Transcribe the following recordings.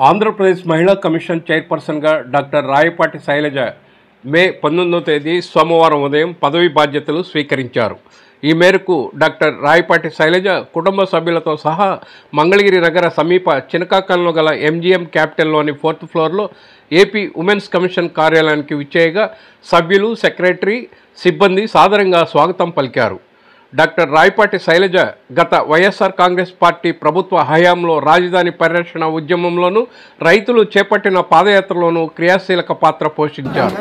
ఆంధ్రప్రదేశ్ మహిళా కమిషన్ చైర్పర్సన్గా డాక్టర్ రాయపాటి శైలజ మే 19వ తేదీ సోమవారం ఉదయం పదవి బాధ్యతలు స్వీకరించారు. ఈ మేరకు డాక్టర్ రాయపాటి శైలజ కుటుంబ సభ్యులతో సహా మంగళగిరి నగర సమీప చినకాకంలో గల MGM క్యాపిటల్లోని 4th ఫ్లోర్లో ఏపీ ఉమెన్స్ కమిషన్ కార్యాలయానికి విచ్చేయగా సభ్యులు, సెక్రటరీ, సిబ్బంది సాదరంగా స్వాగతం పలికారు. డాక్టర్ రాయపాటి శైలజ గత వైఎస్ఆర్ కాంగ్రెస్ పార్టీ ప్రభుత్వ హయాంలో రాజధాని పరిరక్షణ ఉద్యమంలోనూ రైతులు చేపట్టిన పాదయాత్రలోనూ క్రియాశీలక పాత్ర పోషించారు.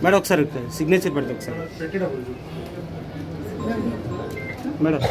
మేడం ఒకసారి సిగ్నేచర్ పెడతా ఒకసారి మేడం.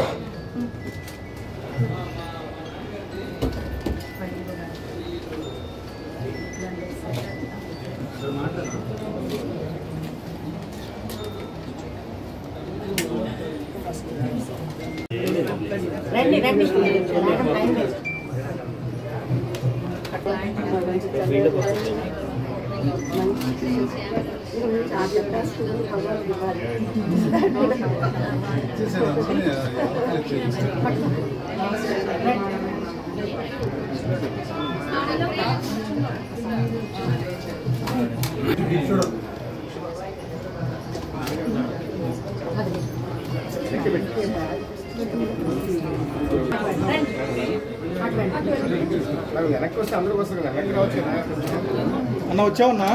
అన్న వచ్చావన్నా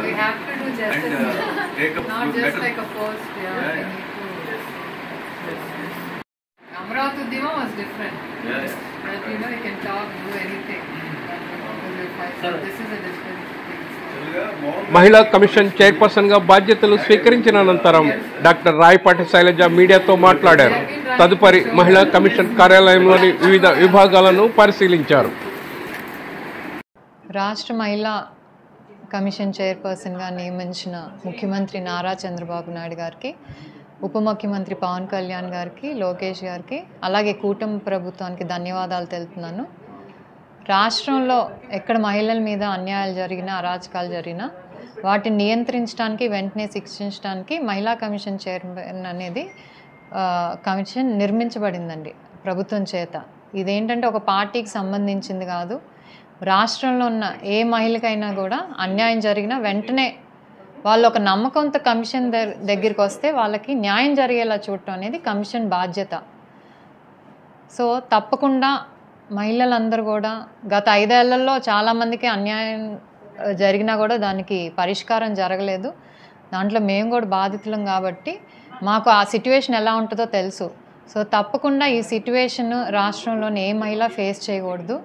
We have to do justice, not just like a post. Amravati Udyamam was different. Yes. But you can talk, do anything. This is a different thing. మహిళా కమిషన్ చైర్పర్సన్గా బాధ్యతలు స్వీకరించిన అనంతరం డాక్టర్ రాయపాటి శైలజ మీడియాతో మాట్లాడారు. తదుపరి మహిళా కమిషన్ కార్యాలయంలోని వివిధ విభాగాలను పరిశీలించారు. రాష్ట్ర మహిళా కమిషన్ చైర్పర్సన్గా నియమించిన ముఖ్యమంత్రి నారా చంద్రబాబు నాయుడు గారికి, ఉప ముఖ్యమంత్రి పవన్ కళ్యాణ్ గారికి, లోకేష్ గారికి, అలాగే కూటమి ప్రభుత్వానికి ధన్యవాదాలు తెలుపుతున్నాను. రాష్ట్రంలో ఎక్కడ మహిళల మీద అన్యాయాలు జరిగినా, అరాచకాలు జరిగినా వాటిని నియంత్రించడానికి, వెంటనే శిక్షించడానికి మహిళా కమిషన్ చైర్మన్ అనేది కమిషన్ నిర్మించబడిందండి ప్రభుత్వం చేత. ఇదేంటంటే ఒక పార్టీకి సంబంధించింది కాదు. రాష్ట్రంలో ఉన్న ఏ మహిళకైనా కూడా అన్యాయం జరిగినా వెంటనే వాళ్ళు ఒక నమ్మకంతో కమిషన్ దగ్గరికి వస్తే వాళ్ళకి న్యాయం జరిగేలా చూడటం అనేది కమిషన్ బాధ్యత. సో తప్పకుండా మహిళలందరూ కూడా గత 5 ఏళ్లలో చాలామందికి అన్యాయం జరిగినా కూడా దానికి పరిష్కారం జరగలేదు. దాంట్లో మేము కూడా బాధితులం కాబట్టి మాకు ఆ సిట్యువేషన్ ఎలా ఉంటుందో తెలుసు. సో తప్పకుండా ఈ సిట్యువేషన్ రాష్ట్రంలోని ఏ మహిళ ఫేస్ చేయకూడదు.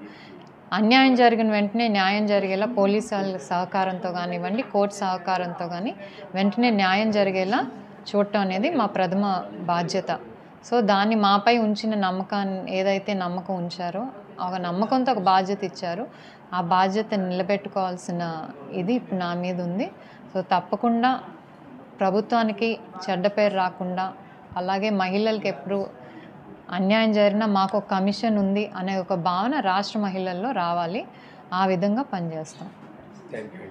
అన్యాయం జరిగిన వెంటనే న్యాయం జరిగేలా పోలీసుల సహకారంతో కానివ్వండి, కోర్టు సహకారంతో కానీ వెంటనే న్యాయం జరిగేలా చూడటం అనేది మా ప్రథమ బాధ్యత. సో దాన్ని మాపై ఉంచిన నమ్మకాన్ని, ఏదైతే నమ్మకం ఉంచారో ఒక నమ్మకంతో ఒక బాధ్యత ఇచ్చారు, ఆ బాధ్యతను నిలబెట్టుకోవాల్సిన ఇది ఇప్పుడు నా మీద ఉంది. సో తప్పకుండా ప్రభుత్వానికి చెడ్డ పేరు రాకుండా, అలాగే మహిళలకు ఎప్పుడు అన్యాయం జరిగినా మాకు ఒక కమిషన్ ఉంది అనే ఒక భావన రాష్ట్ర మహిళల్లో రావాలి. ఆ విధంగా పనిచేస్తాం. Thank you.